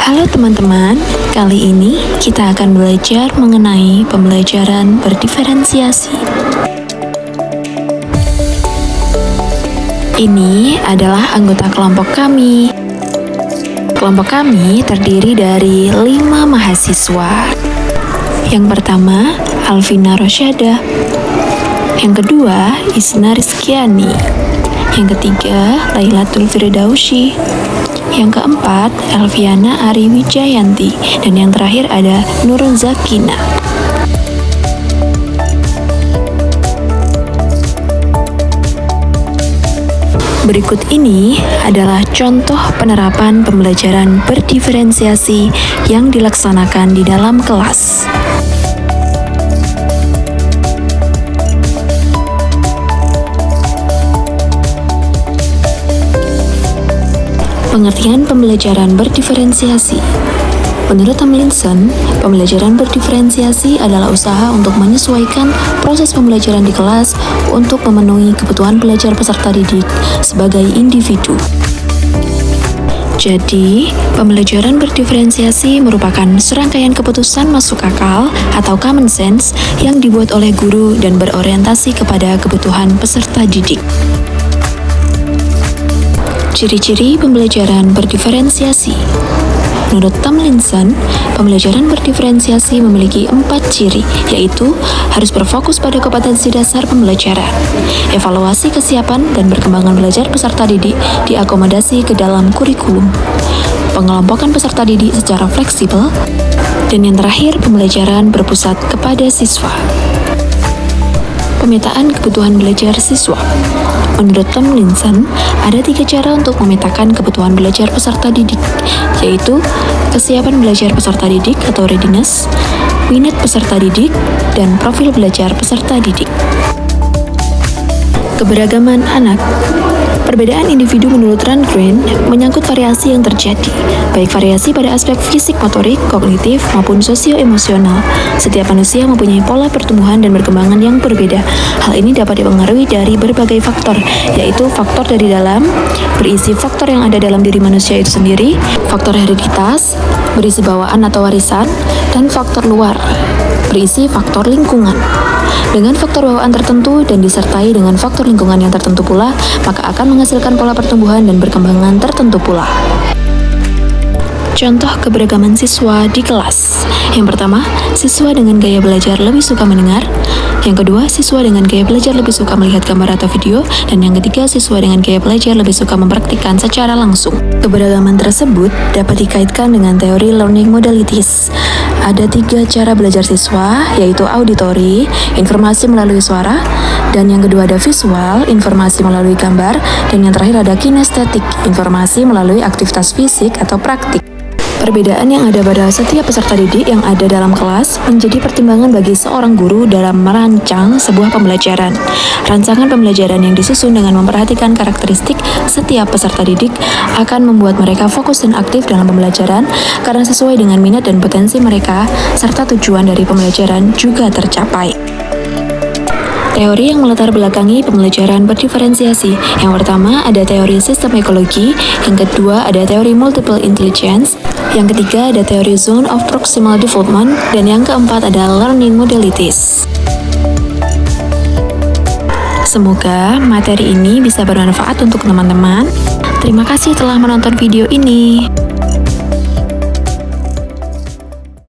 Halo teman-teman, kali ini kita akan belajar mengenai pembelajaran berdiferensiasi. Ini adalah anggota kelompok kami. Kelompok kami terdiri dari 5 mahasiswa. Yang pertama, Alvina Rosyada. Yang kedua, Isna Rizkiani. Yang ketiga, Lailatul Firdausi. Yang keempat, Elviana Ari Wijayanti. Dan yang terakhir ada Nurul Zakina. Berikut ini adalah contoh penerapan pembelajaran berdiferensiasi yang dilaksanakan di dalam kelas. Pengertian pembelajaran berdiferensiasi. Menurut Tomlinson, pembelajaran berdiferensiasi adalah usaha untuk menyesuaikan proses pembelajaran di kelas untuk memenuhi kebutuhan belajar peserta didik sebagai individu. Jadi, pembelajaran berdiferensiasi merupakan serangkaian keputusan masuk akal atau common sense yang dibuat oleh guru dan berorientasi kepada kebutuhan peserta didik. Ciri-ciri pembelajaran berdiferensiasi. Menurut Tomlinson, pembelajaran berdiferensiasi memiliki 4 ciri, yaitu harus berfokus pada kompetensi dasar pembelajaran, evaluasi kesiapan dan perkembangan belajar peserta didik diakomodasi ke dalam kurikulum, pengelompokan peserta didik secara fleksibel, dan yang terakhir, pembelajaran berpusat kepada siswa. Pemetaan kebutuhan belajar siswa. Menurut Tomlinson, ada 3 cara untuk memetakan kebutuhan belajar peserta didik, yaitu kesiapan belajar peserta didik atau readiness, minat peserta didik, dan profil belajar peserta didik. Keberagaman anak. Perbedaan individu menurut Rundgren menyangkut variasi yang terjadi, baik variasi pada aspek fisik, motorik, kognitif, maupun sosio-emosional. Setiap manusia mempunyai pola pertumbuhan dan perkembangan yang berbeda. Hal ini dapat dipengaruhi dari berbagai faktor, yaitu faktor dari dalam, berisi faktor yang ada dalam diri manusia itu sendiri, faktor hereditas, berisi bawaan atau warisan, dan faktor luar, berisi faktor lingkungan. Dengan faktor bawaan tertentu dan disertai dengan faktor lingkungan yang tertentu pula, maka akan menghasilkan pola pertumbuhan dan perkembangan tertentu pula. Contoh keberagaman siswa di kelas. Yang pertama, siswa dengan gaya belajar lebih suka mendengar. Yang kedua, siswa dengan gaya belajar lebih suka melihat gambar atau video. Dan yang ketiga, siswa dengan gaya belajar lebih suka mempraktikkan secara langsung. Keberagaman tersebut dapat dikaitkan dengan teori learning modalities. Ada 3 cara belajar siswa, yaitu auditory, informasi melalui suara, dan yang kedua ada visual, informasi melalui gambar, dan yang terakhir ada kinestetik, informasi melalui aktivitas fisik atau praktik. Perbedaan yang ada pada setiap peserta didik yang ada dalam kelas menjadi pertimbangan bagi seorang guru dalam merancang sebuah pembelajaran. Rancangan pembelajaran yang disusun dengan memperhatikan karakteristik setiap peserta didik akan membuat mereka fokus dan aktif dalam pembelajaran karena sesuai dengan minat dan potensi mereka, serta tujuan dari pembelajaran juga tercapai. Teori yang melatar belakangi pembelajaran berdiferensiasi. Yang pertama ada teori sistem ekologi, yang kedua ada teori multiple intelligence, yang ketiga ada teori zone of proximal development, dan yang keempat ada learning modalities. Semoga materi ini bisa bermanfaat untuk teman-teman. Terima kasih telah menonton video ini.